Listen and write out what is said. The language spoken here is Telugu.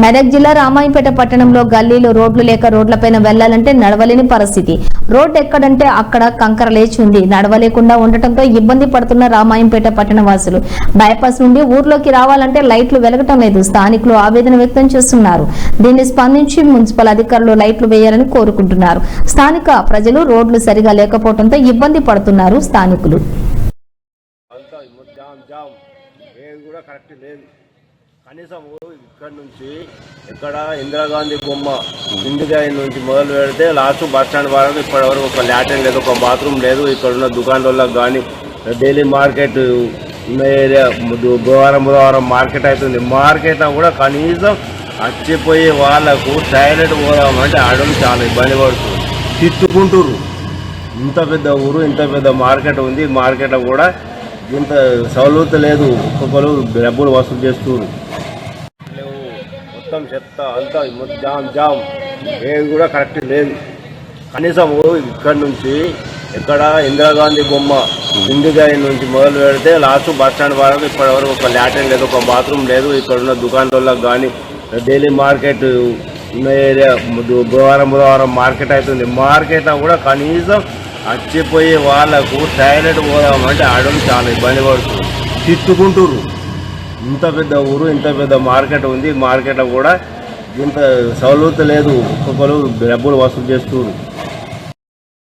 మెదక్ జిల్లా రామాయంపేట పట్టణంలో గల్లీలో రోడ్లు లేక రోడ్లపైన వెళ్లాలంటే నడవలేని పరిస్థితి. రోడ్డు ఎక్కడంటే అక్కడ కంకర లేచి ఉంది. నడవలేకుండా ఉండటంతో ఇబ్బంది పడుతున్న రామాయంపేట పట్టణ వాసులు బైపాస్ నుండి ఊర్లోకి రావాలంటే లైట్లు వెలగటం లేదు. స్థానికులు ఆవేదన వ్యక్తం చేస్తున్నారు. దీన్ని స్పందించి మున్సిపల్ అధికారులు లైట్లు వేయాలని కోరుకుంటున్నారు. స్థానిక ప్రజలు రోడ్లు సరిగా లేకపోవడంతో ఇబ్బంది పడుతున్నారు. స్థానికులు కనీసం ఇక్కడ నుంచి ఇక్కడ ఇందిరాగాంధీ బొమ్మ ఇండిగాయ నుంచి మొదలు పెడితే లాస్ట్ బస్ స్టాండ్ వరకు ఇప్పటి వరకు ఒక లాట్రిన్ లేదు, ఒక బాత్రూమ్ లేదు. ఇక్కడ ఉన్న దుకాణాలకు కానీ డైలీ మార్కెట్ ఉన్న ఏరియా బుధవారం మార్కెట్ అవుతుంది. మార్కెట్లో కూడా కనీసం వచ్చిపోయే వాళ్ళకు టాయిలెట్ పోదామంటే ఆడడం చాలా ఇబ్బంది పడుతుంది, తిట్టుకుంటురు. ఇంత పెద్ద ఊరు, ఇంత పెద్ద మార్కెట్ ఉంది. మార్కెట్లో కూడా ఇంత సౌలభ్యత లేదు. ఒక్కొక్కరు డబ్బులు వసూలు చేస్తున్నారు. మొత్తం చెత్త అంతా జామ్ ఏది కూడా కరెక్ట్ లేదు. కనీసం ఇక్కడ నుంచి ఇక్కడ ఇందిరాగాంధీ బొమ్మ ఇండిగాయ నుంచి మొదలు పెడితే లాస్ట్ బస్ స్టాండ్ వరకు ఇప్పటి వరకు ఒక లాట్రిన్ లేదు, ఒక బాత్రూమ్ లేదు. ఇక్కడ ఉన్న దుకాణాలకు కానీ డైలీ మార్కెట్ ఉన్న ఏరియా బుధవారం మార్కెట్ అవుతుంది. మార్కెట్లో కూడా కనీసం వచ్చిపోయే వాళ్ళకు టాయిలెట్ పోదామంటే ఆడడం చాలా ఇబ్బంది పడుతుంది, తిట్టుకుంటురు. ఇంత పెద్ద ఊరు, ఇంత పెద్ద మార్కెట్ ఉంది. మార్కెట్లో కూడా ఇంత సౌలభ్యత లేదు. ఒక్కొక్కరు డబ్బులు వసూలు చేస్తున్నారు.